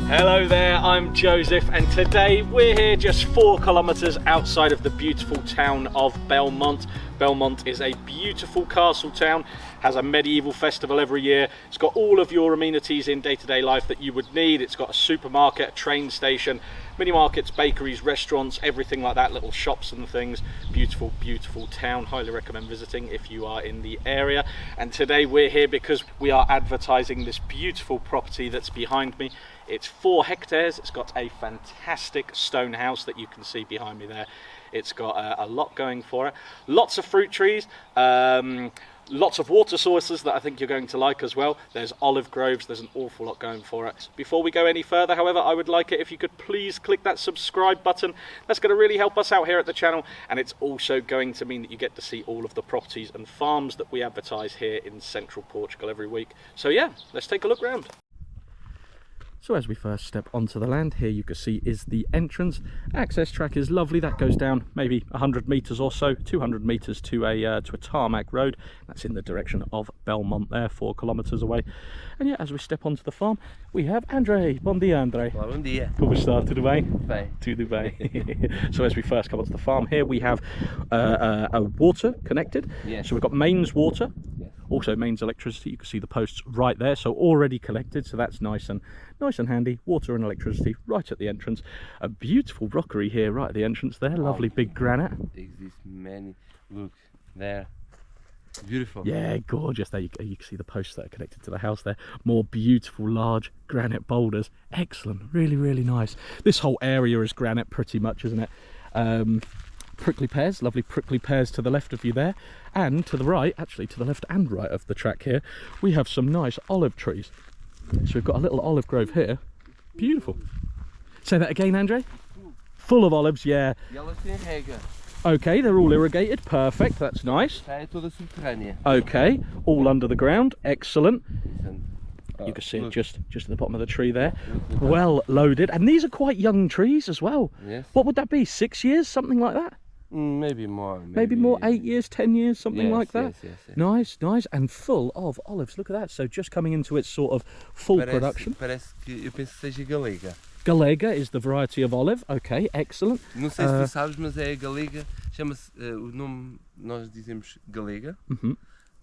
Hello there, I'm Joseph, and today we're here just 4 kilometres outside of the beautiful town of Belmonte. Belmonte is a beautiful castle town, has a medieval festival every year. It's got all of your amenities in day-to-day life that you would need. It's got a supermarket, a train station, mini markets, bakeries, restaurants, everything like that, little shops and things. Beautiful, beautiful town. Highly recommend visiting if you are in the area. And today we're here because we are advertising this beautiful property that's behind me. It's 4 hectares. It's got a fantastic stone house that you can see behind me there. It's got a lot going for it. Lots of fruit trees, lots of water sources that I think you're going to like as well. There's olive groves, there's an awful lot going for it. Before we go any further, however, I would like it if you could please click that subscribe button. That's going to really help us out here at the channel, and it's also going to mean that you get to see all of the properties and farms that we advertise here in central Portugal every week. So yeah, let's take a look round. So as we first step onto the land, here you can see is the entrance. Access track is lovely. That goes down maybe 100 metres or so, 200 metres to a tarmac road. That's in the direction of Belmonte there, 4 kilometres away. And yeah, as we step onto the farm, we have André. Bom dia, André. Olá, bom dia. Como está? Tudo bem? Bem. Tudo bem. So as we first come onto the farm here, we have a water connected. Yes. So we've got mains water. Yes. Also mains electricity. You can see the posts right there, so already connected, so that's nice and handy. Water and electricity right at the entrance. A beautiful rockery here right at the entrance there. Lovely big granite. Exists many. Look there. Beautiful. Yeah, gorgeous. There you can see the posts that are connected to the house there. More beautiful large granite boulders. Excellent. Really, really nice. This whole area is granite pretty much, isn't it? Prickly pears, lovely prickly pears to the left of you there, and to the right, actually to the left and right of the track here, we have some nice olive trees. So we've got a little olive grove here. Beautiful. Say that again, Andre. Full of olives, yeah. Okay, they're all irrigated. Perfect, that's nice. Okay, all under the ground. Excellent. You can see it just at the bottom of the tree there. Well loaded, and these are quite young trees as well. Yes. What would that be? 6 years, something like that? Maybe more. Maybe more, 8 years, 10 years, something like that. Yes. Nice, nice, and full of olives. Look at that. So just coming into its sort of full production. Parece que eu penso que seja galega. Galega is the variety of olive. Okay, excellent. Não sei se tu sabes, mas é a galega. Chama-se, o nome, nós dizemos galega,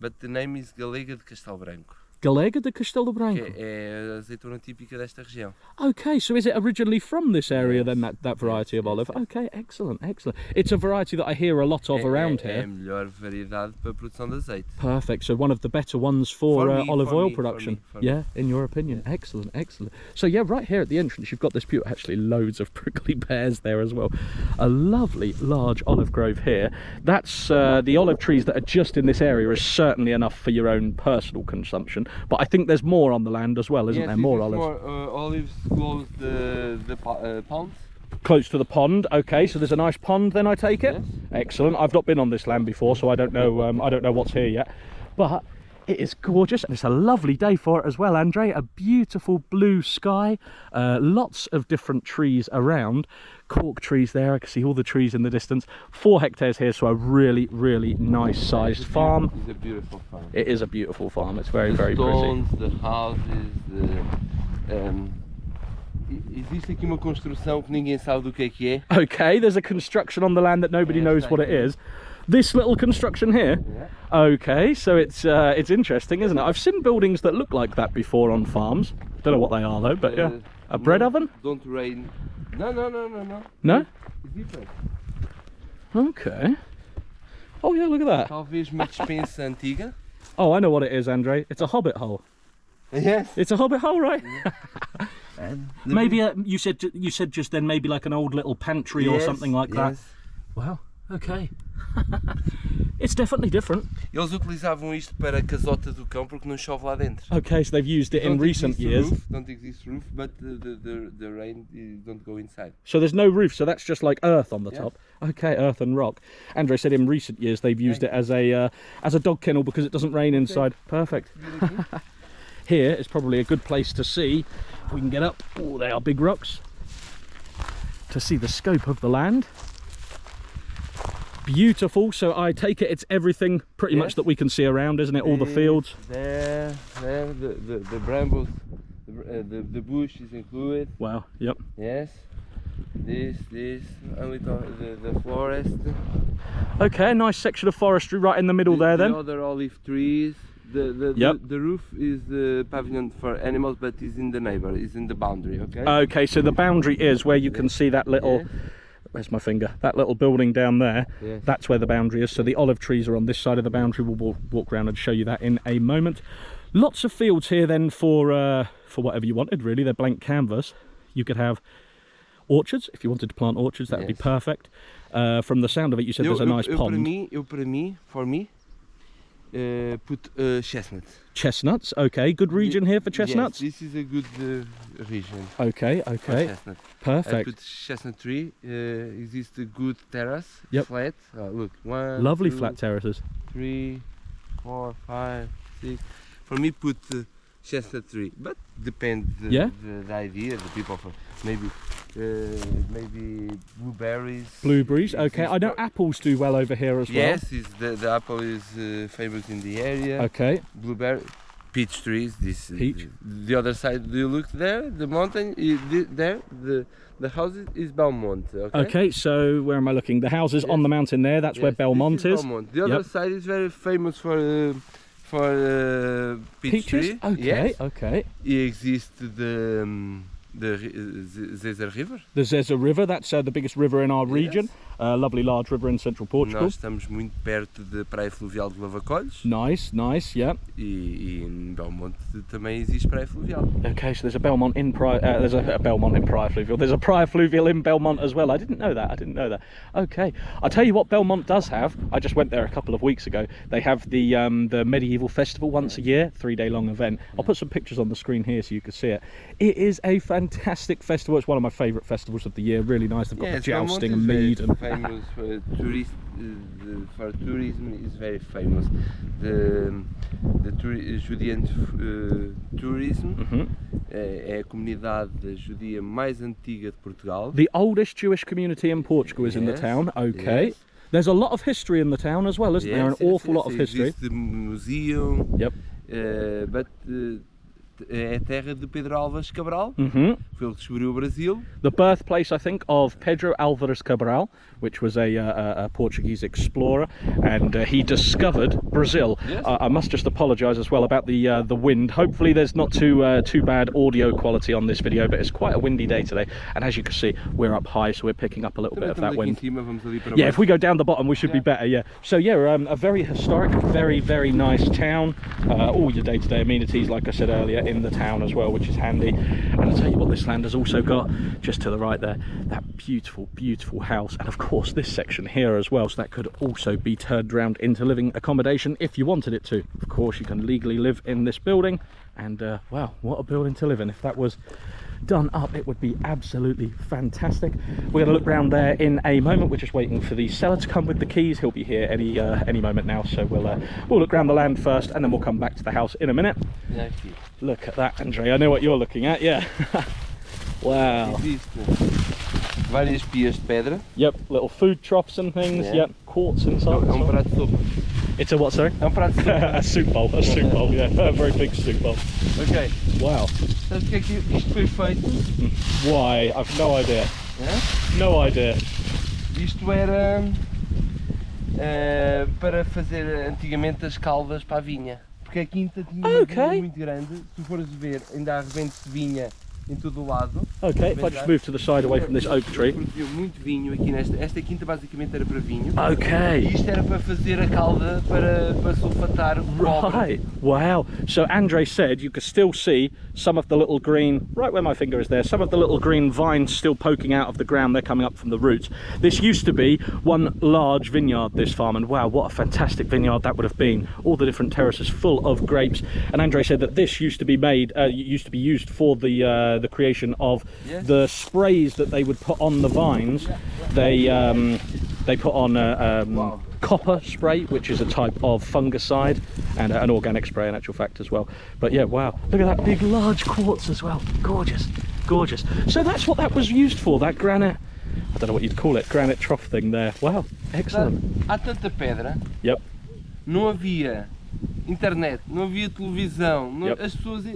but the name is galega de Castelo Branco. Galega de Castelo Branco. Que é a azeitona típica desta região. Okay, so is it originally from this area, Yes. then, that variety of olive? Yes. Okay, excellent, excellent. It's a variety that I hear a lot of around É here. a melhor variedade para a produção de azeite. Perfect, so one of the better ones for me, olive for oil me, production. for me. Yeah, in your opinion. Yeah. Excellent, excellent. So yeah, right here at the entrance you've got this beautiful, actually loads of prickly pears there as well. A lovely large olive grove here. That's the olive trees that are just in this area is certainly enough for your own personal consumption, but I think there's more on the land as well, isn't there? More olives. More olives close the ponds. Close to the pond. Okay, so there's a nice pond then, I take it. Yes. Excellent. I've not been on this land before, so I don't know what's here yet, but it is gorgeous, and it's a lovely day for it as well, Andre. A beautiful blue sky, lots of different trees around. Cork trees there, I can see all the trees in the distance. 4 hectares here, so a really, really nice sized farm. It's a beautiful farm. It is a beautiful farm. It's very, The very stones, pretty. the houses, existe aqui uma construção que ninguém sabe do que é. Okay, there's a construction on the land that nobody knows what it is. This little construction here. Yeah. Okay, so it's interesting, isn't it? I've seen buildings that look like that before on farms. Don't know what they are though, but yeah. A bread oven? Don't rain. No. No? It's different. Okay. Oh yeah, look at that. Talvez uma despensa antiga. Oh, I know what it is, Andre. It's a hobbit hole. Yes. It's a hobbit hole, right? And Maybe you said just then maybe like an old little pantry or something like that. Wow. Okay. It's definitely different. Eles utilizavam isto para a casota do cão porque não chove lá dentro. Okay, so they've used it in recent years. Don't exist roof, but the rain don't go inside. So there's no roof, so that's just like earth on the Yeah. top. Okay, earth and rock. Andre said in recent years they've used it as a dog kennel because it doesn't rain inside. Perfect. Here is probably a good place to see, if we can get up, oh they are big rocks, to see the scope of the land. Beautiful. So I take it it's everything pretty much that we can see around, isn't it? All the fields. There, the brambles, the the bush is included. Wow, yep. Yes. This, a little the forest. Okay, a nice section of forestry right in the middle there then. The other olive trees. The roof is the pavilion for animals, but is in the neighbor, is in the boundary, okay? Okay, so the boundary is where you can see that little, where's my finger? That little building down there. Yes. That's where the boundary is. So the olive trees are on this side of the boundary. We'll walk around and show you that in a moment. Lots of fields here then for whatever you wanted, really. They're blank canvas. You could have orchards, if you wanted to plant orchards, that would be perfect. From the sound of it, you said there's a nice pond. For me, put chestnuts. Chestnuts, okay. Good region here for chestnuts? Yes, this is a good region. Okay, Chestnut. perfect. I put chestnut tree, exists a good terrace, flat. Look, 1, Lovely 2, flat terraces. 3, 4, 5, 6. For me, put chestnut tree, but depends the idea, the people for maybe blueberries. Blueberries, okay. I know apples do well over here as well. Yes, the apple is famous in the area. Okay. Blueberry, peach trees. Peach. The other side, do you look there? The mountain is there. The house is Belmonte. Okay. Okay, so where am I looking? The houses on the mountain there. That's where Belmonte is. Belmonte. The other side is very famous for peach peaches. tree. Okay, yes. okay. Exists the Zeza River. The Zeza River, that's the biggest river in our region. Lovely large river in central Portugal. Nós estamos muito perto da praia fluvial de Lavacolhos. Nice, yeah. E em Belmonte também existe praia fluvial. Okay, so there's a Belmont in there's a Belmont in Praia Fluvial. There's a Praia Fluvial in Belmont as well. I didn't know that. Okay, I'll tell you what Belmont does have. I just went there a couple of weeks ago. They have the medieval festival once a year, 3-day long event. I'll put some pictures on the screen here so you can see it. It is a fantastic festival. It's one of my favourite festivals of the year. Really nice. They've got the jousting and mead and famous for tourism is very famous. The Judean tourism é a comunidade judia mais antiga de Portugal. The oldest Jewish community in Portugal is in the town. Okay. Yes. There's a lot of history in the town as well, isn't there? An awful lot of history. The museum. Yep. But é a terra de Pedro Álvares Cabral. Foi ele que descobriu o Brasil. The birthplace, I think, of Pedro Álvares Cabral, which was a Portuguese explorer, and he discovered Brazil. Yes. I must just apologise as well about the wind. Hopefully there's not too bad audio quality on this video, but it's quite a windy day today, and as you can see, we're up high, so we're picking up a little bit of that wind. Yeah, if we go down the bottom, we should be better. Yeah. So yeah, a very historic, very nice town. All your day-to-day amenities, like I said earlier, in the town as well, which is handy. And I'll tell you what, this land has also got, just to the right there, that beautiful house, and of course this section here as well, so that could also be turned around into living accommodation if you wanted it to. Of course you can legally live in this building, and wow, what a building to live in. If that was done up, it would be absolutely fantastic. We're going to look round there in a moment. We're just waiting for the seller to come with the keys. He'll be here any moment now, so we'll look round the land first, and then we'll come back to the house in a minute. Look at that, Andre. I know what you're looking at. Yeah. Wow. Várias pias de pedra. Yep, little food troughs and things. Yep, quartz inside. Prato de sopa. It's a what, sorry? Prato de sopa. A soup bowl, yeah. A very big soup bowl. Okay. Wow. Sabe porque é que isto foi feito? Why? I've no idea. No idea. Isto era para fazer antigamente as caldas para a vinha. Porque a quinta tinha uma vinha muito grande. Se tu fores ver, ainda há reventes de vinha em todo o lado. Okay, if I just move to the side away from this oak tree. Produziu muito vinho aqui esta quinta basicamente era para vinho. Okay. E isto era para fazer a calda para sulfatar o cobre. Right. Wow. So Andre said you could still see some of the little green, right where my finger is there, some of the little green vines still poking out of the ground. They're coming up from the roots. This used to be one large vineyard, this farm, and wow, what a fantastic vineyard that would have been. All the different terraces full of grapes. And Andre said that this used to be used for the creation of the sprays that they would put on the vines. They put on copper spray, which is a type of fungicide, and an organic spray in actual fact as well. But yeah, wow, look at that big large quartz as well. Gorgeous. So that's what that was used for, that granite, I don't know what you'd call it, granite trough thing there. Wow, excellent. Há tanta pedra. Yep. Não havia internet, não havia televisão, as pessoas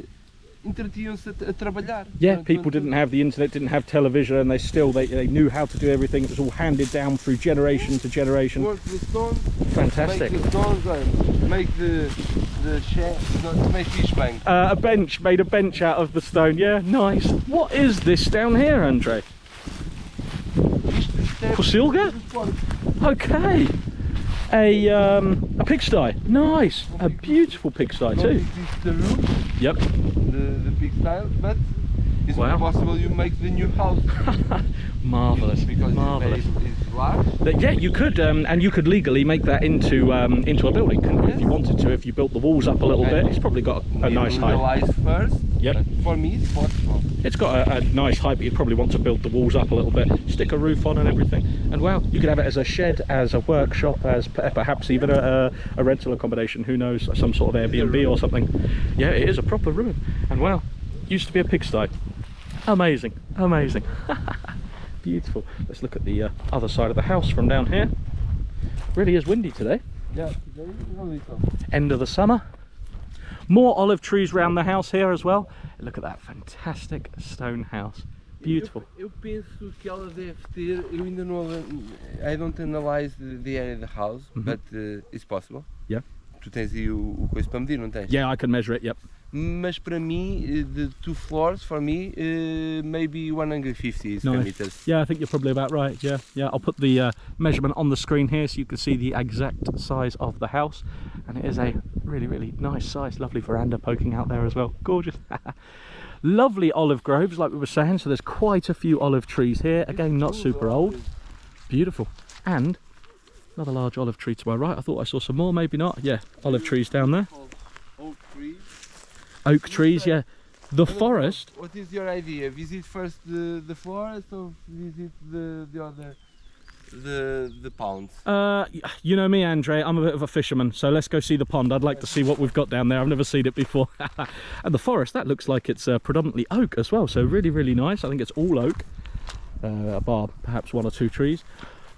entretinham-se a trabalhar. Yeah, people didn't have the internet, didn't have television, and they knew how to do everything. It was all handed down through generation to generation. Work the stone, Fantastic. make the stones, make the shed, make fish bank. A bench, made a bench out of the stone. Yeah, nice. What is this down here, Andre? Pocilga? Okay. A pigsty. Nice. A beautiful pigsty too. This is the roof. Yep. The pigsty, but it's not possible you make the new house. Marvelous. Because marvelous. It's large. Yeah, you could, and you could legally make that into a building, couldn't you, if you wanted to? If you built the walls up a little bit, it's probably got a nice height. First. Yep. For me, it's possible. It's got a nice height, but you'd probably want to build the walls up a little bit, stick a roof on and everything. And wow, you could have it as a shed, as a workshop, as perhaps even a rental accommodation, who knows, some sort of Airbnb or something. Yeah, it is a proper room. And wow, used to be a pigsty. Amazing, amazing. Beautiful. Let's look at the other side of the house from down here. Really is windy today. Yeah, End of the summer. More olive trees around the house here as well. Look at that fantastic stone house. Beautiful. Eu penso que ela deve ter, eu ainda não, I don't analyze the area of the house, but it's possible. Yeah. Tu tens aí o coisa para medir, não tens? Yeah, I can measure it, yep. Mas para mim, the 2 floors, for me, maybe 150 square meters. Yeah, I think you're probably about right. Yeah, yeah. I'll put the measurement on the screen here so you can see the exact size of the house. And it is a really, really nice size, lovely veranda poking out there as well. Gorgeous. Lovely olive groves, like we were saying. So there's quite a few olive trees here. Again, not super old. Beautiful. And another large olive tree to my right. I thought I saw some more, maybe not. Yeah, olive trees down there. Oak trees. Oak trees, yeah. The forest. What is your idea? Visit first the forest or visit the other, the ponds? You know me, Andre, I'm a bit of a fisherman, so let's go see the pond. I'd like to see what we've got down there. I've never seen it before. And the forest, that looks like it's predominantly oak as well, so really, really nice. I think it's all oak, bar perhaps 1 or 2 trees.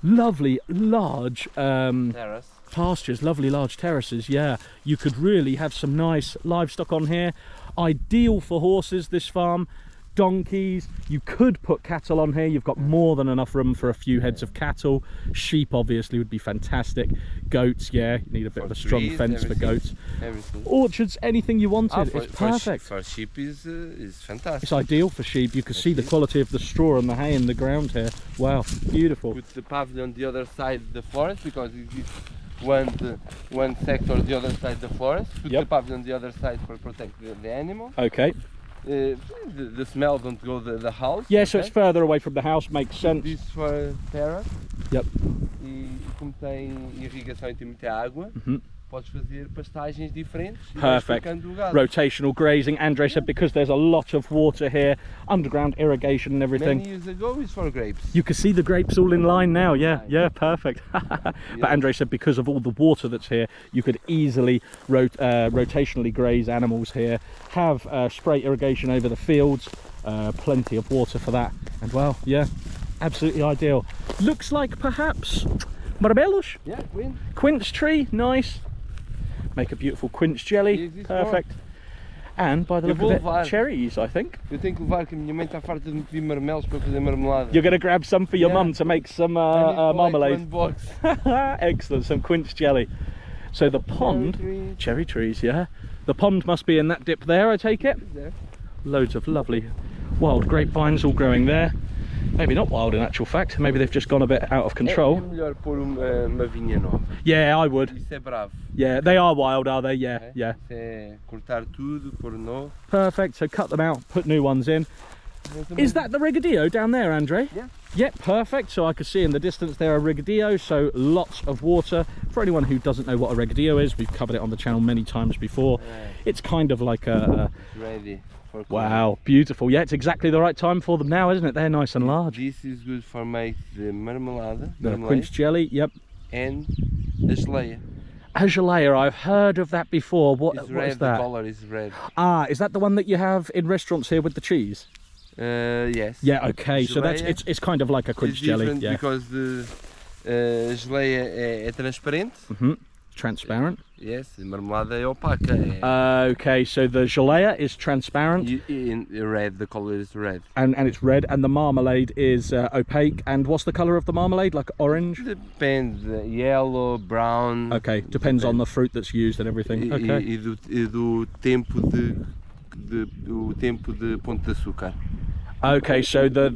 Lovely large Terrace. pastures, lovely large terraces. Yeah, you could really have some nice livestock on here. Ideal for horses, this farm. Donkeys, you could put cattle on here. You've got more than enough room for a few heads of cattle. Sheep obviously would be fantastic. Goats, yeah, you need a bit of a strong fence for goats. Everything. Orchards, anything you wanted. It's perfect. For sheep is fantastic. It's ideal for sheep. You can see the quality of the straw and the hay in the ground here. Wow, beautiful. Put the pavilion on the other side of the forest, because it is one sector the other side of the forest. Put the pavilion on the other side for protect the animal. Okay. The smell don't go the house. Yeah, so it's further away from the house, makes sense. This for terrace. Yep. E como tem irrigação e tem muita água, podes fazer pastagens diferentes. Perfect. Rotational grazing. Andre said because there's a lot of water here, underground irrigation and everything. Many years ago it's for grapes. You can see the grapes all in line now. Yeah, yeah, perfect. But Andre said because of all the water that's here, you could easily rotationally graze animals here, have spray irrigation over the fields, plenty of water for that. And well, yeah, absolutely ideal. Looks like perhaps Marabelos? Yeah, quince. Quince tree, nice. Make a beautiful quince jelly, perfect. And by the look of it, cherries, I think. Eu tenho que levar, que a minha mãe está farta de me pedir marmelos para fazer marmelada. You're going to grab some for your mum to make some marmalade. One box. Excellent, some quince jelly. So the pond, cherry trees, yeah. The pond must be in that dip there, I take it. There. Loads of lovely wild grapevines all growing there. Maybe not wild in actual fact, maybe they've just gone a bit out of control. É melhor pôr uma vinha nova. Yeah, I would. Isso é bravo. Yeah, they are wild, are they? Yeah, É? yeah. Isso é cortar tudo, pôr novo. Perfect, so cut them out, put new ones in. Is that the Regadillo down there, Andre? Yeah. Yep, perfect. So I could see in the distance there a Regadillo, so lots of water. For anyone who doesn't know what a Regadillo is, we've covered it on the channel many times before. Yeah. It's kind of like a... It's ready for wow, beautiful. Yeah, it's exactly the right time for them now, isn't it? They're nice and large. This is good for make the marmelada. The quince jelly, yep. And the geleia. A geleia, I've heard of that before. What is is that? The color is red. Ah, is that the one that you have in restaurants here with the cheese? Yes. Yeah, okay, so that's it's kind of like a quince jelly. Yeah. Because the geleia é transparente. transparent. Yes, marmelada é opaca. Okay, so the gelea is transparent. In red, the color is red. And it's red, and the marmalade is opaque. And what's the colour of the marmalade? Like orange? Depends, yellow, brown. Okay, depends on the fruit that's used and everything. Okay. E do tempo de ponto de açúcar. Okay, so the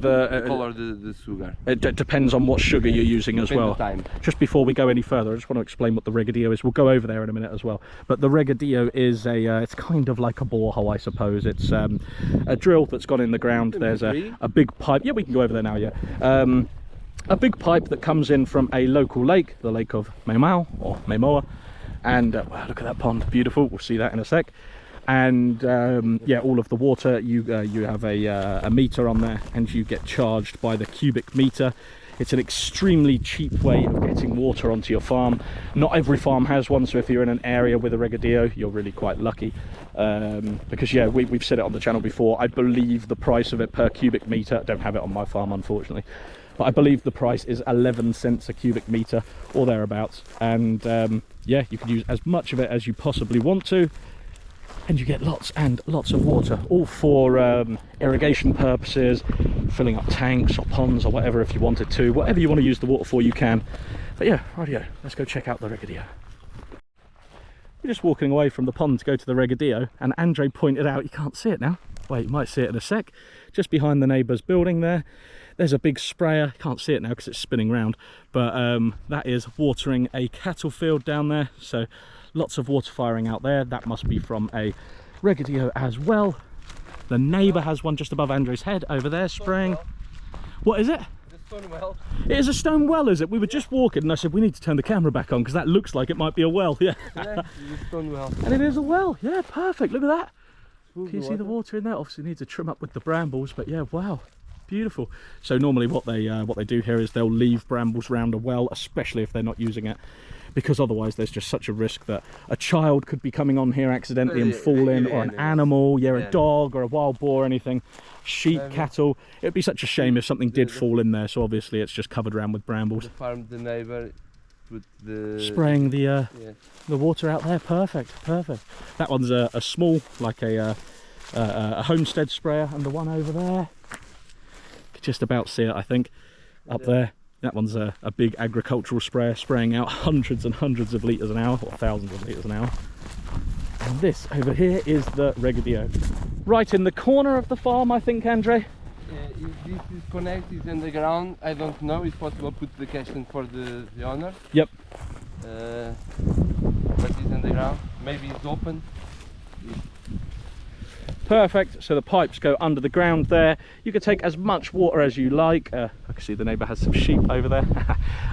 color the sugar. It depends on what sugar you're using as well. Time. Just before we go any further, I just want to explain what the regadillo is. We'll go over there in a minute as well. But the regadillo is it's kind of like a borehole, I suppose. It's a drill that's gone in the ground. There's a big pipe. Yeah, we can go over there now. Yeah, a big pipe that comes in from a local lake, the lake of Maimao or Maimoa, and wow, look at that pond, beautiful. We'll see that in a sec. And yeah, all of the water, you have a meter on there, and you get charged by the cubic meter. It's an extremely cheap way of getting water onto your farm. Not every farm has one, so if you're in an area with a regadillo, you're really quite lucky. Because yeah, we've said it on the channel before, I believe the price of it per cubic meter, I don't have it on my farm unfortunately, but I believe the price is 11 cents a cubic meter or thereabouts. And yeah, you can use as much of it as you possibly want to, and you get lots and lots of water, all for irrigation purposes, filling up tanks or ponds or whatever if you wanted to. Whatever you want to use the water for, you can. But yeah, rightio, let's go check out the regadillo. We're just walking away from the pond to go to the regadillo, and Andre pointed out, you can't see it now, wait, you might see it in a sec, just behind the neighbour's building there's a big sprayer. You can't see it now because it's spinning round, but that is watering a cattle field down there, so lots of water firing out there. That must be from a regadillo as well. The neighbour has one just above Andre's head over there spraying. What is it? The stone well. It is a stone well, is it? We were just walking and I said we need to turn the camera back on because that looks like it might be a well. Yeah, Yeah, it's a stone well. And it is a well. Yeah, perfect. Look at that. Can you see the water in there? Obviously needs to trim up with the brambles, but yeah, wow, beautiful. So normally what they do here is they'll leave brambles round a well, especially if they're not using it, because otherwise there's just such a risk that a child could be coming on here accidentally and fall in, or an animal, a dog or a wild boar or anything, sheep, cattle. It would be such a shame if something did fall in there, so obviously it's just covered around with brambles. The farm, the neighbour put the... Spraying the water out there, perfect. That one's a small, like a homestead sprayer, and the one over there, you could just about see it I think, up there. That one's a big agricultural sprayer spraying out hundreds and hundreds of litres an hour, or thousands of litres an hour. And this over here is the regadillo. Right in the corner of the farm, I think, Andre? If this is connected in the ground, I don't know. It's possible to put the question for the owner. Yep. But it's in the ground. Maybe it's open. Perfect. So the pipes go under the ground there. You could take as much water as you like. I can see the neighbour has some sheep over there.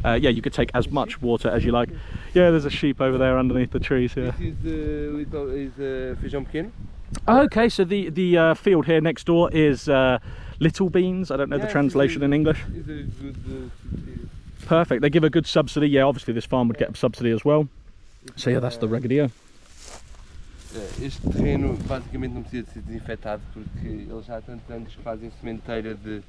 Yeah, you could take as much water as you like. Yeah, there's a sheep over there underneath the trees here. This is feijão pequeno. Okay, so the field here next door is little beans. I don't know the translation in English. It's a good Perfect. They give a good subsidy. Yeah, obviously this farm would get a subsidy as well. So yeah, that's the regadillo. Este terreno basicamente não precisa de ser desinfetado porque eles já há tantos anos que fazem sementeira de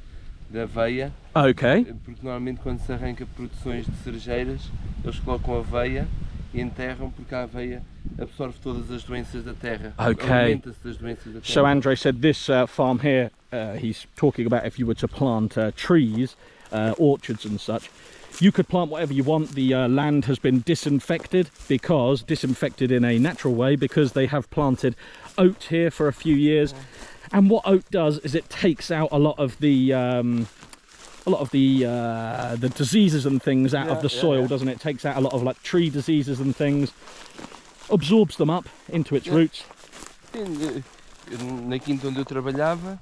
aveia. Ok. Porque normalmente quando se arranca produções de cerejeiras, eles colocam aveia e enterram porque a aveia absorve todas as doenças da terra. Okay. Alimenta-se das doenças da terra. So Andre said this farm here, he's talking about if you were to plant trees, orchards and such, you could plant whatever you want. The land has been disinfected in a natural way, because they have planted oat here for a few years. And what oat does is it takes out a lot of the diseases and things out of the soil, doesn't it? It takes out a lot of like tree diseases and things, absorbs them up into its roots. Na quinta onde eu trabalhava,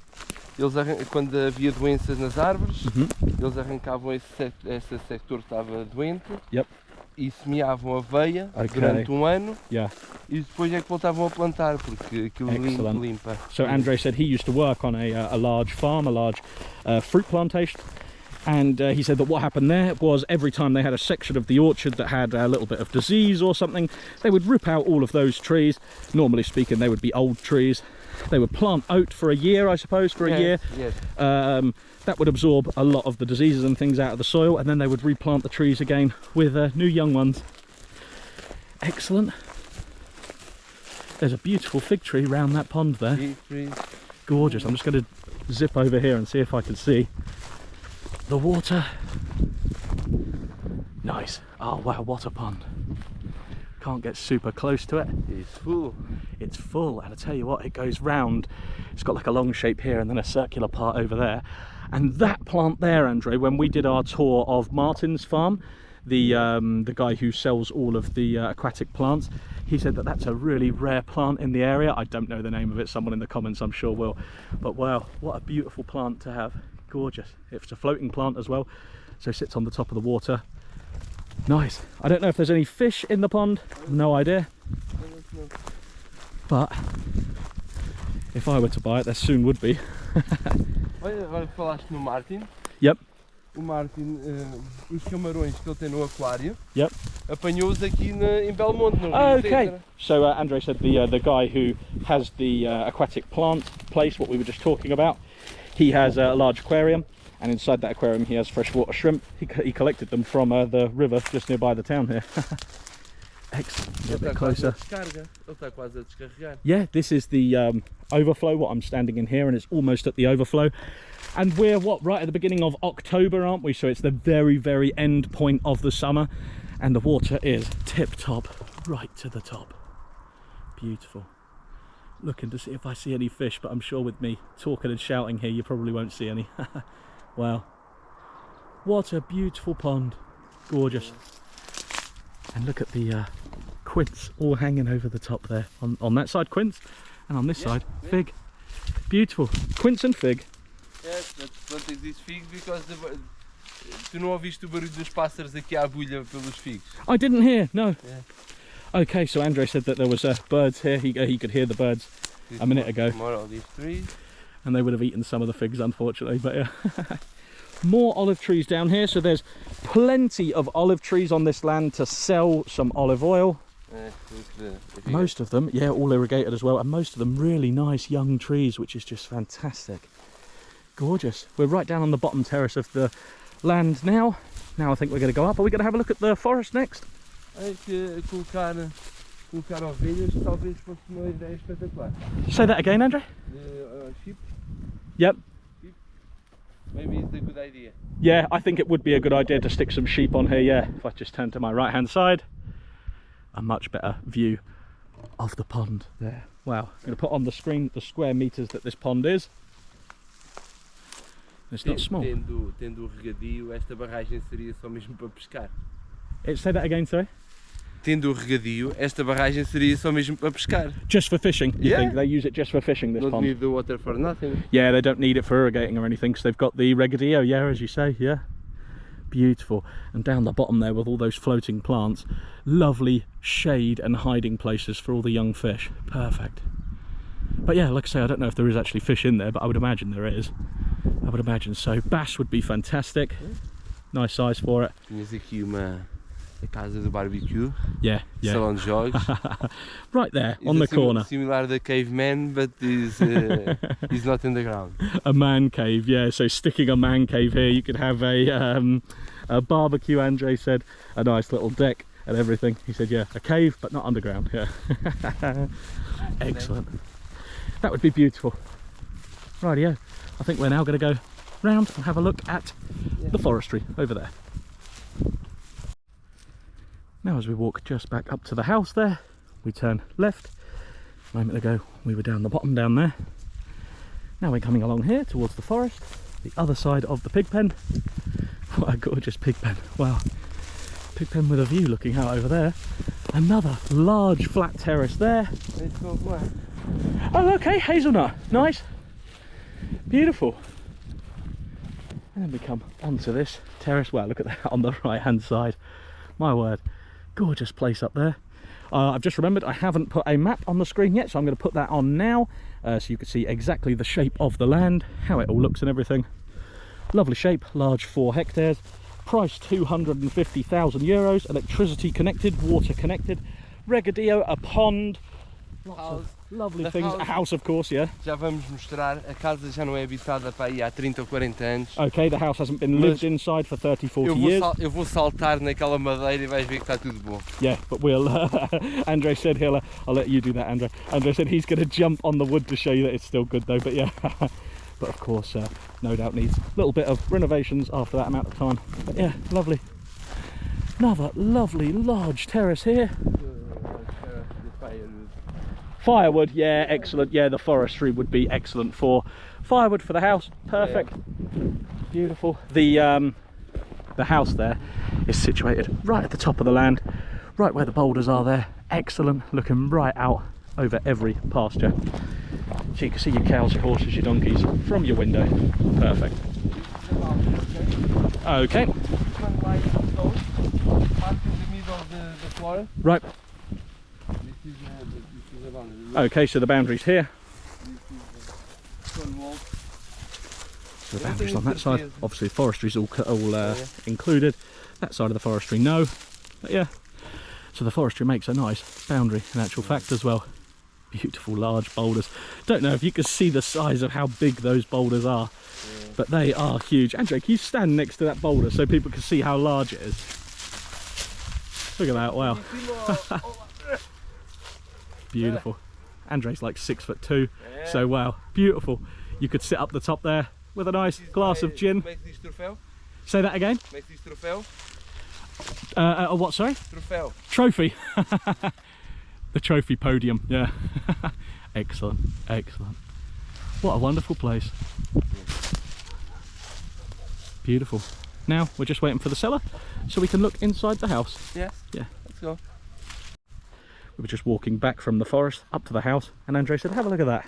quando havia doenças nas árvores, eles arrancavam esse sector que estava doente e semeavam aveia durante um ano e depois é que voltavam a plantar, porque aquilo limpa. So Andre said he used to work on a large farm, a large fruit plantation, and he said that what happened there was every time they had a section of the orchard that had a little bit of disease or something, they would rip out all of those trees. Normally speaking, they would be old trees. They would plant oat for a year, I suppose, for a year. Yes. That would absorb a lot of the diseases and things out of the soil, and then they would replant the trees again with new young ones. Excellent. There's a beautiful fig tree round that pond there. Gorgeous. I'm just going to zip over here and see if I can see the water. Nice. Oh wow, what a pond. Can't get super close to it. It's full. It's full, and I tell you what, it goes round. It's got like a long shape here and then a circular part over there. And that plant there, Andre, when we did our tour of Martin's farm, the guy who sells all of the aquatic plants, he said that that's a really rare plant in the area. I don't know the name of it, someone in the comments I'm sure will. But wow, what a beautiful plant to have. Gorgeous. It's a floating plant as well, so it sits on the top of the water. Nice. I don't know if there's any fish in the pond, no idea. But if I were to buy it, there soon would be. Olha, falaste no Martin. Yep. O Martin, os camarões que ele tem no aquário, yep, apanhou-os aqui em Belmonte. No okay. So Andre said the guy who has the aquatic plant place, what we were just talking about, he has a large aquarium, and inside that aquarium he has freshwater shrimp. He collected them from the river just nearby the town here. Excellent. Get a bit closer. Yeah, this is the overflow, what I'm standing in here, and it's almost at the overflow. And we're right at the beginning of October, aren't we? So it's the very, very end point of the summer, and the water is tip top, right to the top. Beautiful. Looking to see if I see any fish, but I'm sure with me talking and shouting here, you probably won't see any. Wow. What a beautiful pond. Gorgeous. And look at the quince all hanging over the top there. On that side, quince, and on this side, fig. Beautiful. Quince and fig. Yes, that plant exists figs because tu não ouviste o barulho dos pássaros aqui à bulha pelos figos? I didn't hear, no. Yeah. Okay, so Andre said that there was birds here. He could hear the birds a minute ago. More olive trees. And they would have eaten some of the figs, unfortunately, but yeah. More olive trees down here, so there's plenty of olive trees on this land to sell some olive oil. Most of them, yeah, all irrigated as well, and most of them really nice young trees, which is just fantastic. Gorgeous. We're right down on the bottom terrace of the land now. Now I think we're going to go up. Are we going to have a look at the forest next? Colocar ovelhas talvez fosse uma ideia espetacular. Say that again, Andre? Sheep? Yep. Sheep. Maybe it's a good idea. Yeah, I think it would be a good idea to stick some sheep on here, yeah. If I just turn to my right hand side, a much better view of the pond there. Wow. I'm going to put on the screen the square meters that this pond is. It's not small. Tendo regadio, esta barragem seria só mesmo para pescar. Say that again, sorry? Tendo regadio, esta barragem seria só mesmo para pescar. Just for fishing, you think? They use it just for fishing, this pond? Don't need the water for nothing. Yeah, they don't need it for irrigating or anything, because they've got the regadío, yeah, as you say, yeah. Beautiful. And down the bottom there with all those floating plants, lovely shade and hiding places for all the young fish. Perfect. But yeah, like I say, I don't know if there is actually fish in there, but I would imagine there is. I would imagine so. Bass would be fantastic. Nice size for it. Tinhas aqui a casa do barbecue. Yeah, yeah. Salão de jogos. Right there, on the corner. Similar to the caveman, but he's not in the ground. A man cave, yeah. So sticking a man cave here, you could have a barbecue, Andre said, a nice little deck and everything. He said, yeah, a cave, but not underground, yeah. Excellent. That would be beautiful. Rightio. I think we're now going to go round and have a look at the forestry over there. Now as we walk just back up to the house there, we turn left. A moment ago we were down the bottom down there. Now we're coming along here towards the forest, the other side of the pig pen. What a gorgeous pig pen, wow. Pig pen with a view looking out over there. Another large flat terrace there. Oh okay, hazelnut, nice. Beautiful. And then we come onto this terrace. Well, look at that on the right hand side. My word, gorgeous place up there. I've just remembered I haven't put a map on the screen yet, so I'm going to put that on now so you can see exactly the shape of the land, how it all looks and everything. Lovely shape, large 4 hectares, price €250,000, electricity connected, water connected, regadío, a pond, lovely things. A house, of course, yeah. Já vamos mostrar, a casa já não é habitada para aí há 30 ou 40 anos. Okay, the house hasn't been lived inside for 30, 40 years. Eu vou saltar naquela madeira e vais ver que está tudo bom. Yeah, but we'll, Andre said I'll let you do that, Andre. Andre said he's going to jump on the wood to show you that it's still good though, but yeah. But of course, no doubt needs a little bit of renovations after that amount of time. But yeah, lovely. Another lovely large terrace here. Firewood, yeah, excellent. Yeah, the forestry would be excellent for firewood for the house. Perfect. Yeah. Beautiful. The house there is situated right at the top of the land, right where the boulders are there. Excellent, looking right out over every pasture. So you can see your cows, your horses, your donkeys from your window. Perfect. Okay. Right. Okay, so the boundary's here. So the boundary's on that side. Obviously, forestry's all included. That side of the forestry, no. But yeah. So the forestry makes a nice boundary in actual fact as well. Beautiful large boulders. Don't know if you can see the size of how big those boulders are, but they are huge. Andre, can you stand next to that boulder so people can see how large it is? Look at that, wow. Beautiful. Andre's like 6'2", so wow, beautiful. You could sit up the top there with a nice glass of gin. Say that again? What, sorry? Trophy. The trophy podium, yeah. Excellent, excellent. What a wonderful place. Beautiful. Now we're just waiting for the cellar so we can look inside the house. Yes. Yeah. Let's go. We were just walking back from the forest up to the house and Andre said, have a look at that.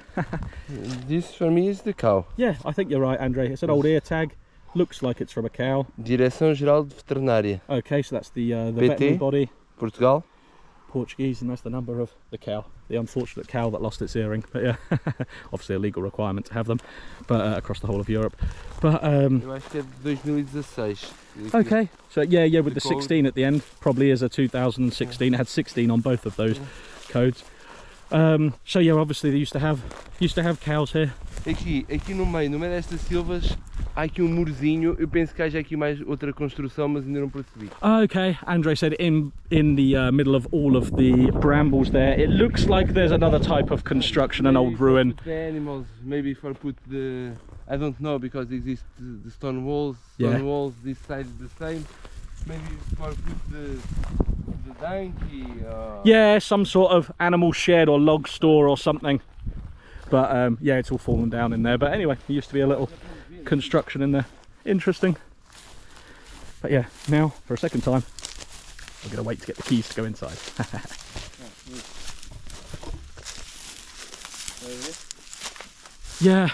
This for me is the cow. Yeah, I think you're right, Andre. It's an old ear tag. Looks like it's from a cow. Direção-Geral de Veterinária. Okay, so that's the veterinary body. Portugal. Portuguese, and that's the number of the cow, the unfortunate cow that lost its earring. But yeah, obviously a legal requirement to have them, but across the whole of Europe. But eu acho que é de 2016. Okay, so yeah, with the 16 at the end, probably is a 2016. It had 16 on both of those codes. So yeah, obviously they used to have cows here. Aqui no meio destas silvas há aqui murozinho. Eu penso que haja aqui mais outra construção, mas ainda não percebi. Okay, Andre said in the middle of all of the brambles there, it looks like there's another type of construction, an old ruin. The animals, maybe for put the, I don't know, because exist the stone walls. This side is the same. Maybe for put the donkey. Yeah, some sort of animal shed or log store or something. But yeah, it's all fallen down in there. But anyway, there used to be a little construction in there. Interesting. But yeah, now for a second time, we're going to wait to get the keys to go inside. Yeah.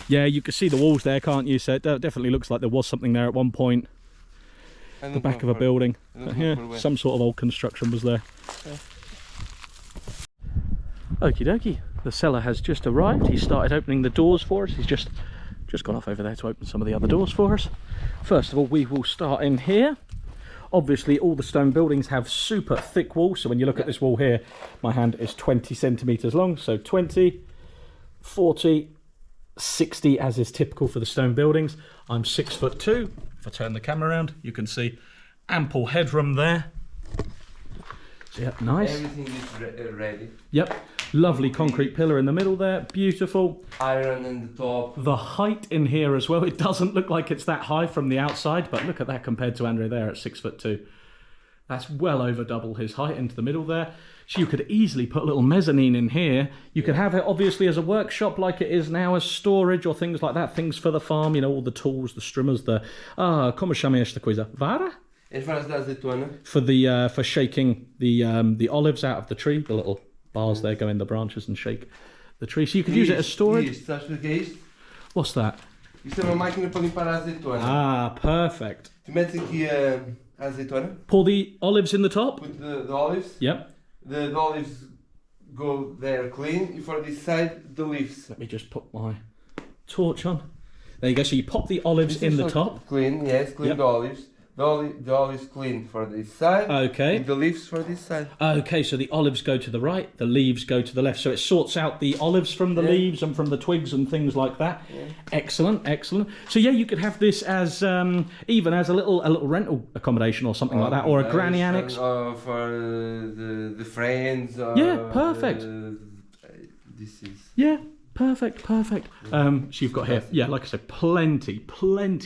Yeah, you can see the walls there, can't you? So it definitely looks like there was something there at one point. The back of a building. Yeah, some sort of old construction was there. Okie dokie, the seller has just arrived. He started opening the doors for us. He's just gone off over there to open some of the other doors for us. First of all, we will start in here. Obviously all the stone buildings have super thick walls, so when you look at this wall here, my hand is 20 centimeters long, so 20, 40, 60 as is typical for the stone buildings. I'm 6'2". If I turn the camera around, you can see ample headroom there. So yeah, nice. Everything is ready. Yep, lovely concrete pillar in the middle there, beautiful. Iron in the top. The height in here as well, it doesn't look like it's that high from the outside, but look at that compared to Andre there at 6'2". That's well over double his height into the middle there. So you could easily put a little mezzanine in here. You could have it obviously as a workshop like it is now, as storage or things like that, things for the farm, you know, all the tools, the strimmers, the... como chama esta coisa? Vara? As varas da azeitona. For shaking the olives out of the tree, the little bars there go in the branches and shake the tree. So you could use it as storage. Sabes o que é isto? What's that? Isto é uma máquina para limpar a azeitona. Ah, perfect. Tu metes aqui a azeitona. Pour the olives in the top? Put the olives. Yep. The olives go there clean. And for this side, the leaves. Let me just put my torch on. There you go. So you pop the olives in the top. Clean, yes, clean the olives. The olives clean for this side. Okay. And the leaves for this side. Okay, so the olives go to the right, the leaves go to the left. So it sorts out the olives from the leaves and from the twigs and things like that. Yeah. Excellent, excellent. So yeah, you could have this as even as a little rental accommodation or something like that, or a granny annex. Or for the friends. Yeah, perfect. This is. Yeah. Perfect. So you've got here, yeah, like I said, plenty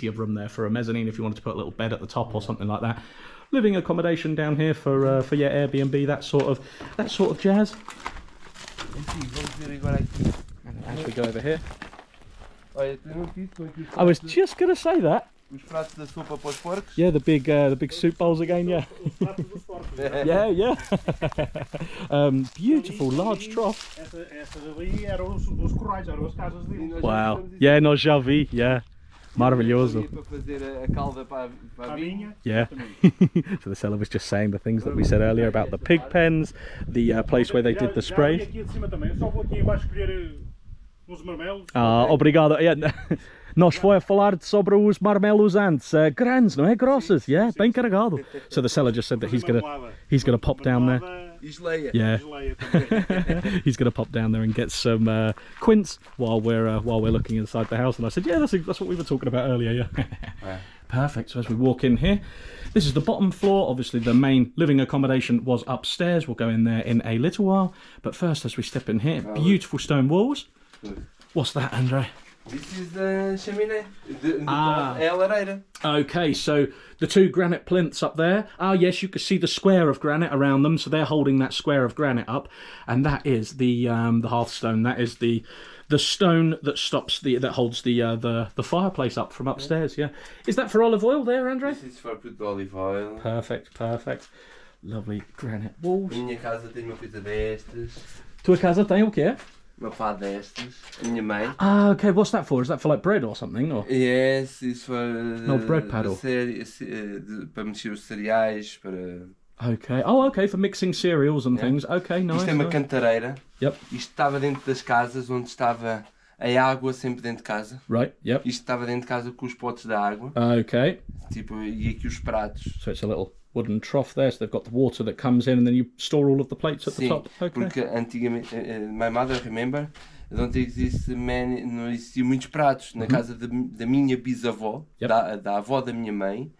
of room there for a mezzanine if you wanted to put a little bed at the top or something like that. Living accommodation down here for your Airbnb, that sort of jazz. And as we go over here, I was just going to say that. Os pratos da sopa para os porcos. Yeah, the big soup bowls again. Yeah. yeah. Beautiful large trough. Wow. Yeah, nós já vi. Yeah. Maravilhoso. Yeah. So the seller was just saying the things that we said earlier about the pig pens, the place where they did the sprays. Obrigado. Yeah. Nós foi a falar sobre os marmelos antes, grandes, não é? Grosses, yeah, bem carregado. So the seller just said that he's gonna pop down there. Yeah. He's gonna pop down there and get some quince while we're looking inside the house. And I said, yeah, that's what we were talking about earlier. Yeah. Perfect. So as we walk in here, this is the bottom floor. Obviously, the main living accommodation was upstairs. We'll go in there in a little while. But first, as we step in here, beautiful stone walls. What's that, Andre? This is the chimney, the lareira. Okay, so the two granite plinths up there. Ah, yes, you can see the square of granite around them. So they're holding that square of granite up, and that is the hearthstone. That is the stone that holds the fireplace up from upstairs. Yeah, is that for olive oil there, Andre? This is for put olive oil. Perfect. Lovely granite walls. Minha casa tem uma coisa destas. Tua casa tem o quê? Uma pá destas, a minha mãe. Ah, okay. What's that for? Is that for like bread or something? Or? Yes, it's for no bread paddle. Para mexer os cereais, para. Okay. Oh, okay, for mixing cereals and things. Okay, nice. Isto é uma cantareira. Yep. Isto estava dentro das casas, onde estava a água sempre dentro de casa. Right. Yep. Isto estava dentro de casa com os potes de água. Okay. Tipo, e aqui os pratos. So it's a little wooden trough there, so they've got the water that comes in and then you store all of the plates at the top. Okay. Porque antigamente, my mother, remember, não existiam muitos pratos. Na casa da minha bisavó, da avó da minha mãe,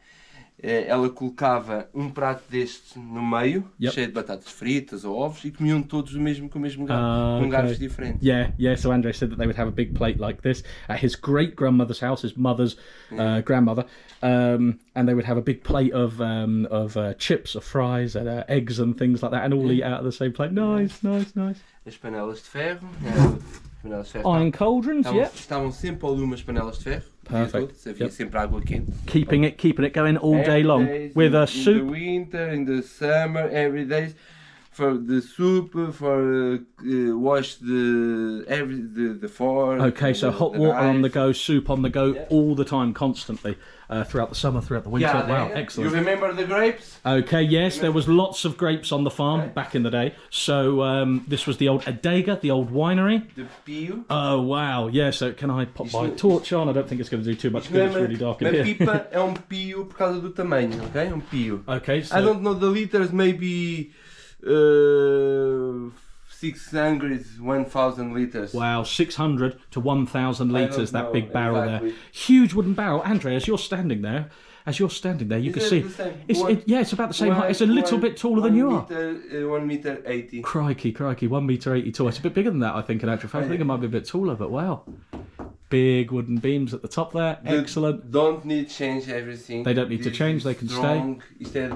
ela colocava um prato deste no meio, cheio de batatas fritas ou ovos, e comiam todos com o mesmo garfo, com garfos diferentes. Yeah, so Andre said that they would have a big plate like this at his great-grandmother's house, his mother's grandmother, and they would have a big plate of chips, of fries, and eggs and things like that, and all eat out of the same plate. Nice. As panelas de ferro. Iron cauldrons, Estavam sempre ali umas panelas de ferro. Perfect. Havia sempre água quente. Keeping it going all day long with a soup. In the winter, in the summer, every day. For the soup, for wash the fork. Okay, so hot water on the go, soup on the go, all the time, constantly, throughout the summer, throughout the winter. Wow, excellent. You remember the grapes? Okay, yes, there was lots of grapes on the farm back in the day. So this was the old adega, the old winery. The pio. Oh wow, yeah. So can I pop my torch on? I don't think it's going to do too much good. It's really dark in here. A pipa é pio por causa do tamanho, okay? Pio. Okay, so I don't know the liters, maybe 600, 1,000 liters. Wow, 600 to 1,000 litres, that big barrel there. Huge wooden barrel. Andre, as you're standing there, you can see. It's about the same height. It's a little bit taller than you are. 1 meter 80. Crikey, 1 meter 80 tall. It's a bit bigger than that, I think, in actual fact. I think it might be a bit taller, but wow. Big wooden beams at the top there. Excellent. Don't need to change everything. They don't need to change, they can stay. Isto é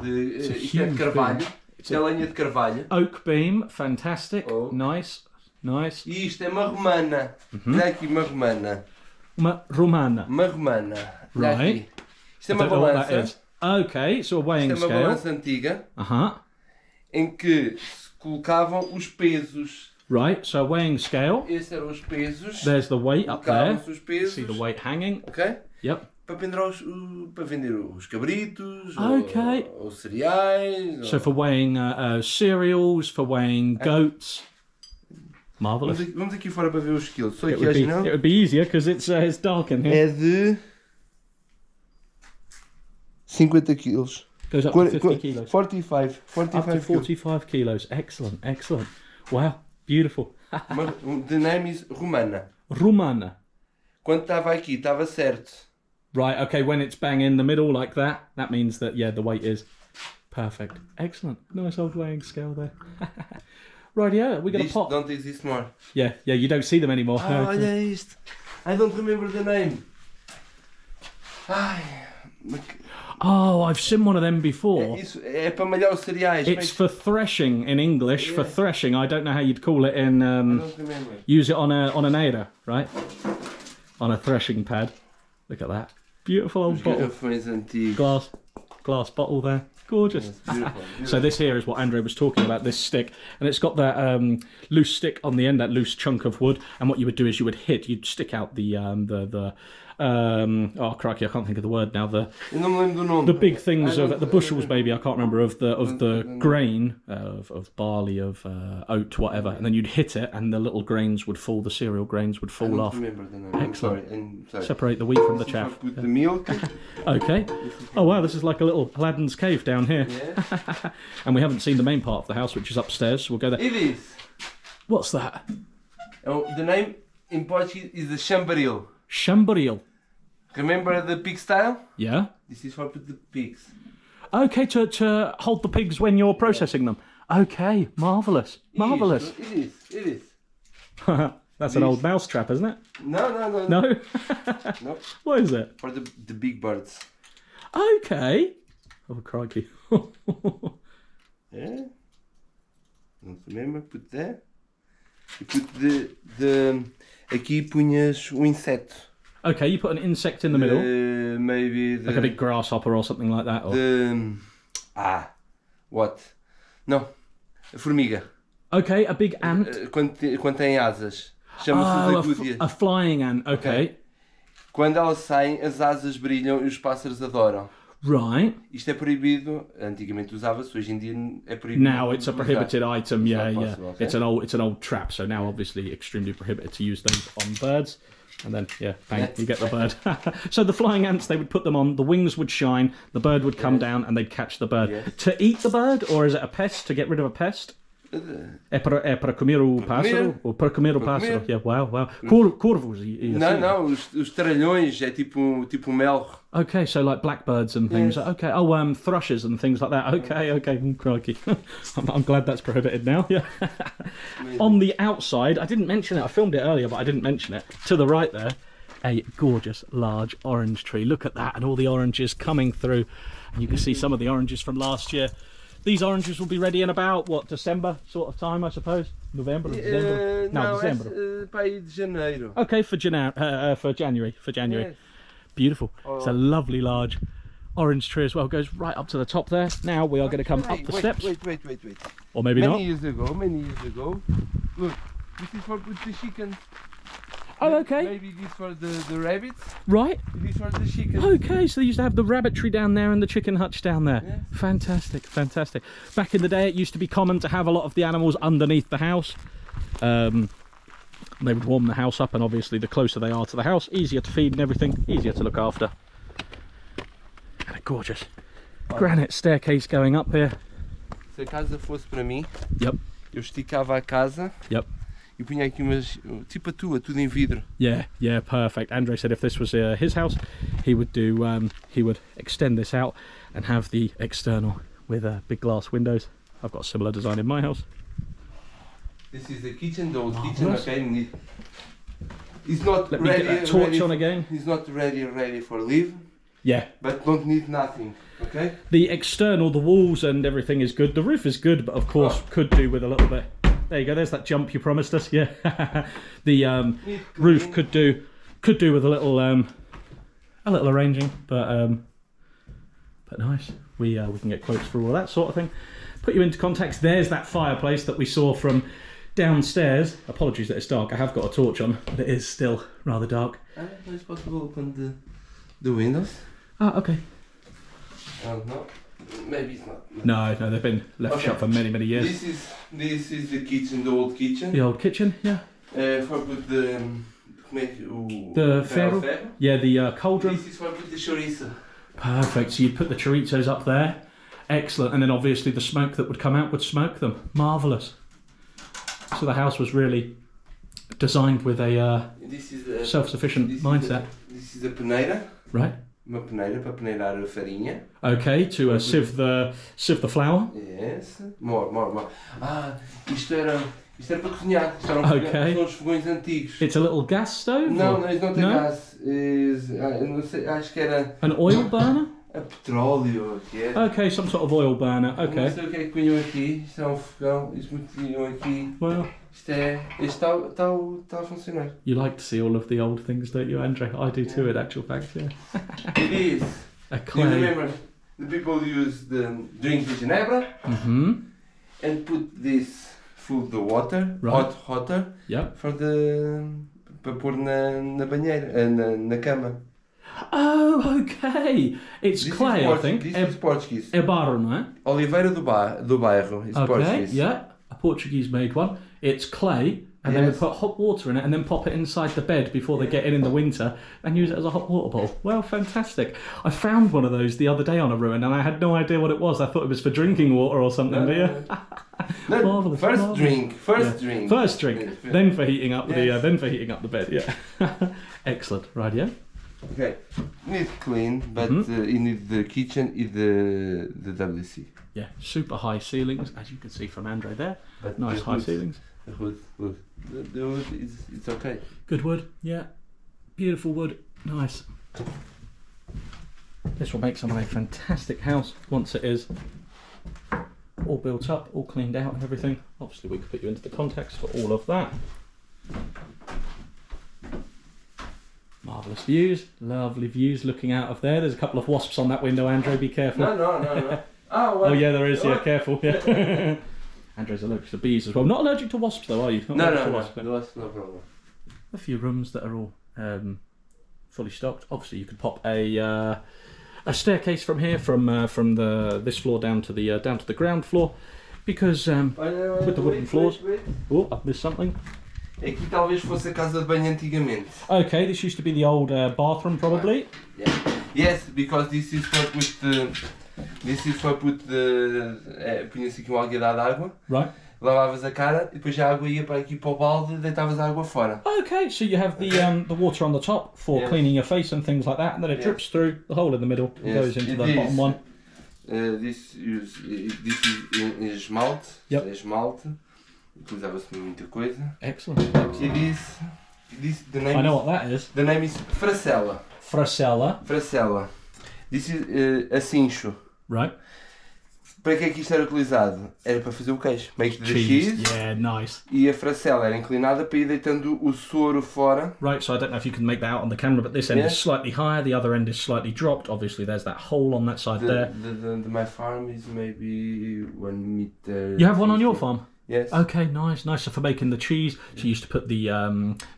de carvalho. Isto é lenha de carvalho. Oak beam, fantastic. Nice. E isto é uma romana. Olha aqui, uma romana. Uma romana. Right. Isto é uma balança. Okay, so a weighing scale. Isto é uma balança antiga. Em que se colocavam os pesos. Right, so a weighing scale. Estes eram os pesos. There's the weight up there. Os pesos. See the weight hanging. Okay? Yep. Para vender os cabritos, ou cereais. So for weighing cereals, for weighing goats. Marvellous. Vamos aqui fora para ver os quilos. It would be easier because it's dark in here. É de 50 quilos. Goes up to 50 kilos. 45 Up to 45 kilos. Excellent, excellent. Wow, beautiful. The name is Romana. Romana. Quando estava aqui, estava certo. Right, okay, when it's bang in the middle like that, that means that, yeah, the weight is perfect. Excellent. Nice old weighing scale there. Right, yeah, we're going to pop. Don't exist more. Yeah, you don't see them anymore. Oh, olha isto. I don't remember the name. Ai. Oh, I've seen one of them before. É para malhar os cereais. It's for threshing in English. Yeah. For threshing, I don't know how you'd call it in. I don't remember. Use it on an Ada, right? On a threshing pad. Look at that. Beautiful old bottle. Glass bottle there. Gorgeous. Beautiful. So this here is what Andre was talking about, this stick. And it's got that loose stick on the end, that loose chunk of wood. And what you would do is you'd stick out the oh crikey, I can't think of the word now. The big things of the bushels, maybe I can't remember of the grain of barley, of oat, whatever, and then you'd hit it, and the little grains would fall, the cereal grains would fall off. Remember the name. Excellent. I'm sorry. Separate the wheat from the chaff. Put the milk. Okay. Oh wow, this is like a little Aladdin's cave down here. Yeah. And we haven't seen the main part of the house, which is upstairs. So we'll go there. It is. What's that? Oh, the name in Portuguese is the chambaril. Chambaril. Remember the pig style? Yeah. This is for the pigs. Okay, to hold the pigs when you're processing them. Okay, marvellous. Marvellous. It is. That's an old mouse trap, isn't it? No. No? No. What is it? For the big birds. Okay. Oh, crikey. Yeah. Don't remember, put there. You put the aqui punhas inseto. Okay, you put an insect in the middle. Maybe like a big grasshopper or something like that. Or... What? No, a formiga. Okay, a big ant. Quando tem asas. Chama-se a flying ant, okay. Quando elas saem, as asas brilham e os pássaros adoram. Right. Isto é proibido. Antigamente usava-se, hoje em dia é proibido. Now it's a prohibited item. Yeah. Okay? It's an old trap. So now obviously extremely prohibited to use those on birds. And then bang, you get the bird. So the flying ants, they would put them on. The wings would shine. The bird would come down, and they'd catch the bird. Yes. To eat the bird, or is it a pest? To get rid of a pest? É para comer o pássaro? Ou para comer o pássaro? Yeah, wow. Corvos. Não, os tralhões é tipo melro. Okay, so like blackbirds and things. Yes. Okay, thrushes and things like that. Okay, crikey. I'm glad that's prohibited now. Yeah. On the outside, I didn't mention it. I filmed it earlier, but I didn't mention it. To the right there, a gorgeous large orange tree. Look at that, and all the oranges coming through. And you can see some of the oranges from last year. These oranges will be ready in about, what, December sort of time, I suppose? November or December? No, December. Para aí de janeiro. Okay, for January. Yes. Beautiful. It's a lovely large orange tree as well. It goes right up to the top there. Now we are going to come up the steps. Wait. Or maybe not. Many years ago, look, this is for the chickens. Oh, okay. Maybe this for the rabbits. Right. This for the chickens. Okay, so they used to have the rabbitry down there and the chicken hutch down there. Yes. Fantastic. Back in the day, it used to be common to have a lot of the animals underneath the house. They would warm the house up, and obviously the closer they are to the house, easier to feed and everything, easier to look after. And a gorgeous granite staircase going up here. Se a casa fosse para mim, Yep. eu esticava a casa. Yep. E punha aqui umas, tipo a tua, tudo em vidro. Yeah, perfect. Andre said if this was his house, he would extend this out and have the external with big glass windows. I've got a similar design in my house. This is the kitchen, the old kitchen. Okay, it's not Let me get that torch on again. It's not ready for live. Yeah. But don't need nothing. Okay. The external, the walls and everything is good. The roof is good, but of course could do with a little bit. There you go. There's that jump you promised us. Yeah. The roof could do with a little arranging, but nice. We can get quotes for all that sort of thing. Put you into context. There's that fireplace that we saw from downstairs. Apologies that it's dark. I have got a torch on, but it is still rather dark. It's possible to open the windows. Ah, okay. No, maybe it's not. No, they've been left shut for many years. This is the kitchen, the old kitchen. The old kitchen, yeah. For put the ferro. Yeah, the cauldron. This is for put the chouriço. Perfect. So you'd put the chorizos up there. Excellent. And then obviously the smoke that would come out would smoke them. Marvellous. So the house was really designed with a self-sufficient mindset. This is a peneira. Right. Uma peneira para peneirar a farinha. Okay, to sieve the flour. Yes. More. Isto era para cozinhar. Isto eram são os fogões antigos. It's a little gas stove? No, it's not a gas. Não sei, acho que era... An oil burner? A petróleo, que é. Okay, some sort of oil burner. Okay. Não sei o que é que punham aqui. Isto é um fogão. Isto punham aqui. Well, Isto está a funcionar. you like to see all of the old things, don't you, Andre? I do too, in actual fact, yeah. It is. A Do you clay. remember the people use the drink the Ginebra and put this full the water, Right. hot water, Yep. for para pôr na banheira, na cama. Oh, okay. It's This clay, is I think. This is Portuguese. É barro, não é? Oliveira do Bairro is Okay, Portuguese. yeah. A Portuguese made one. It's clay, and then we put hot water in it, and then pop it inside the bed before they get in the winter, and use it as a hot water bowl. Well, fantastic. I found one of those the other day on a ruin, and I had no idea what it was. I thought it was for drinking water or something. No, Marvellous, first marvellous. drink. First drink, then for heating up the bed. Yeah. Excellent. Right, yeah. Okay, need clean, but you need the kitchen and the WC. Yeah, super high ceilings, as you can see from Andre there. But Nice the high wood- ceilings. The wood. The wood it's okay. Good wood, yeah. Beautiful wood, nice. This will make someone a fantastic house once it is all built up, all cleaned out and everything. Obviously we could put you into the context for all of that. Marvellous views, lovely views looking out of there. There's a couple of wasps on that window, Andre, be careful. No. Oh, well. Oh yeah, there is, yeah, careful. Yeah. Andre's allergic to bees as well. Not allergic to wasps though, are you? Not allergic to wasps, The wasp, no problem. A few rooms that are all fully stocked. Obviously you could pop a staircase from here, from this floor down to the ground floor, because with the wooden floors. Oh, I've missed something. Aqui talvez fosse a casa de banho antigamente. Okay, this used to be the old bathroom probably. Yeah. Yes, because this is for put the punha-se aqui uma alguidade de água, Right. lavavas a cara e depois a água ia para aqui para o balde e deitavas a água fora. Okay, so you have the water on the top for cleaning your face and things like that, and then it drips through the hole in the middle and goes into the bottom one. This is em esmalte. Yep. É esmalte. Utilizava-se muita coisa. Excellent. E this the name. I know what that is. The name is Fracella. Fracella. This is a cincho. Right. Para que é que isto era utilizado? Era para fazer o queijo. Make the cheese. Yeah, nice. E a fracella era inclinada para ir deitando o soro fora. Right, so I don't know if you can make that out on the camera, but this end is slightly higher, the other end is slightly dropped. Obviously there's that hole on that side there. My farm is maybe 1 meter. You have one on your farm? Yes. Okay, nice. So for making the cheese, so you used to put the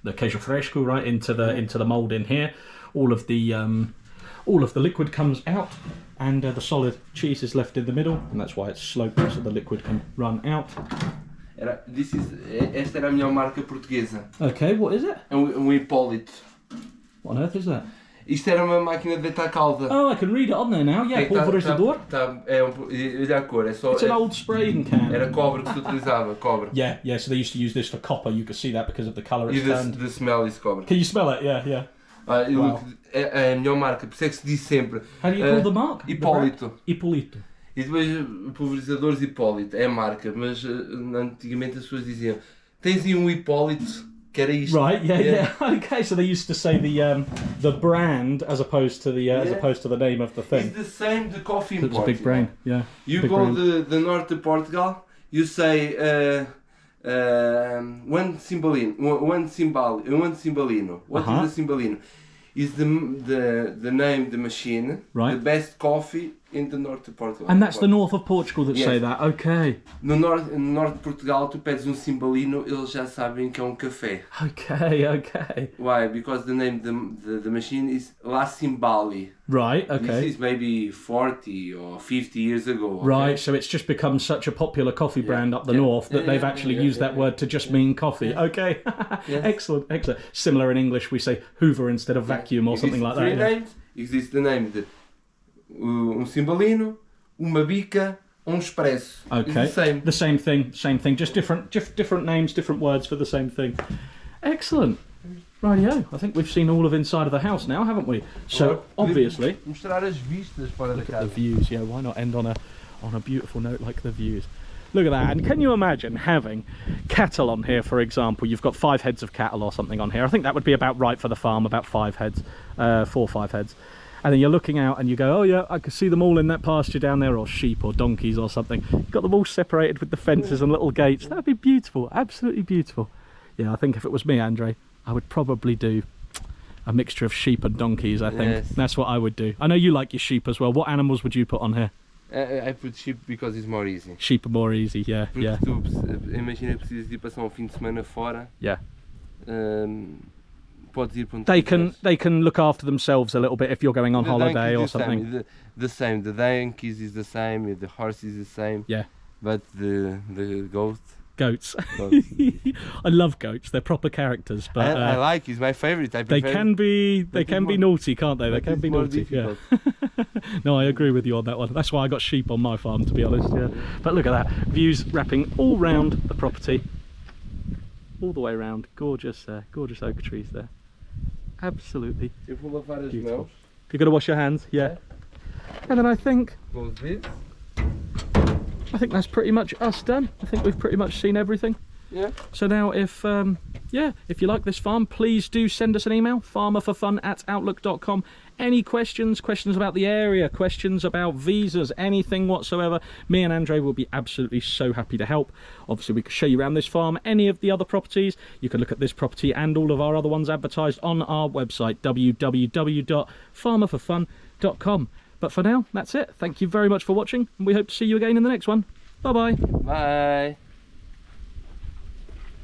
queijo fresco right into the mold in here. All of the liquid comes out, and the solid cheese is left in the middle, and that's why it's sloped so the liquid can run out. Esta era a melhor marca portuguesa. Okay, what is it? Hipólito. What on earth is that? Isto era uma máquina de deitar calda. Oh, I can read it on there now. Yeah, pulverizador. Olha a cor, é só. It's an old spraying can. Era cobre que se utilizava, cobre. Yeah, so they used to use this for copper. You could see that because of the colour E it's turned. the smell is cobre. Can you smell it? Yeah. Wow. É a melhor marca, por isso é que se diz sempre. How do you call the mark? Hipólito. Hipólito. E depois pulverizadores Hipólito, é a marca, mas antigamente as pessoas diziam: tens aí Hipólito, que era isto. Right, yeah. Okay, so they used to say the brand as opposed to the name of the thing. It's the same the coffee in It's a Portugal. big brain, yeah. You big go brain. the north of Portugal, you say one cimbalino. What is the cimbalino? Is the name, the machine, Right. the best coffee in the north of Portugal. And that's the north of Portugal that say that, okay. No norte de Portugal, tu pedes cimbalino, eles já sabem que é café. Okay. Why? Because the name, the machine is La Cimbali. Right, okay. This is maybe 40 or 50 years ago. Okay? Right, so it's just become such a popular coffee brand up the north that they've actually used that word to just mean coffee. Okay, excellent. Similar in English, we say Hoover instead of vacuum or something like that. Names. Exists the name, cimbalino, uma bica, expresso. Okay. The same thing. Just different names, different words for the same thing. Excellent. Rightio. I think we've seen all of inside of the house now, haven't we? So obviously, mostrar as vistas fora da casa. The views. Yeah. Why not end on a beautiful note like the views? Look at that. And can you imagine having cattle on here, for example? You've got 5 heads of cattle or something on here. I think that would be about right for the farm, about 5 heads, 4 or 5 heads. And then you're looking out and you go, oh yeah, I can see them all in that pasture down there, or sheep or donkeys or something. You've got them all separated with the fences and little gates. That'd be beautiful, absolutely beautiful. Yeah, I think if it was me, Andre, I would probably do a mixture of sheep and donkeys, I think. Yes. That's what I would do. I know you like your sheep as well. What animals would you put on here? I put sheep because it's more easy. Sheep are more easy, yeah. Porque yeah. tu, imagina, precisas de ir passar fim de semana fora. Yeah. Podes ir para they can look after themselves a little bit if you're going on holiday or something. The same. The donkeys is the same. The horse is the same. Yeah. But the goats. I love goats. They're proper characters. But I like. It's my favorite. They can be naughty, can't they? They can be naughty. Yeah. No, I agree with you on that one. That's why I got sheep on my farm, to be honest. Yeah. But look at that. Views wrapping all round the property, all the way around. Gorgeous, gorgeous oak trees there. Absolutely beautiful. You're going to wash your hands, yeah. And then I think that's pretty much us done. I think we've pretty much seen everything. Yeah. So now if you like this farm, please do send us an email, farmerforfun@outlook.com. Any questions about the area, questions about visas, anything whatsoever, me and Andre will be absolutely so happy to help. Obviously we can show you around this farm, any of the other properties. You can look at this property and all of our other ones advertised on our website, www.farmerforfun.com. But for now, that's it. Thank you very much for watching, and we hope to see you again in the next one. Bye-bye. Bye.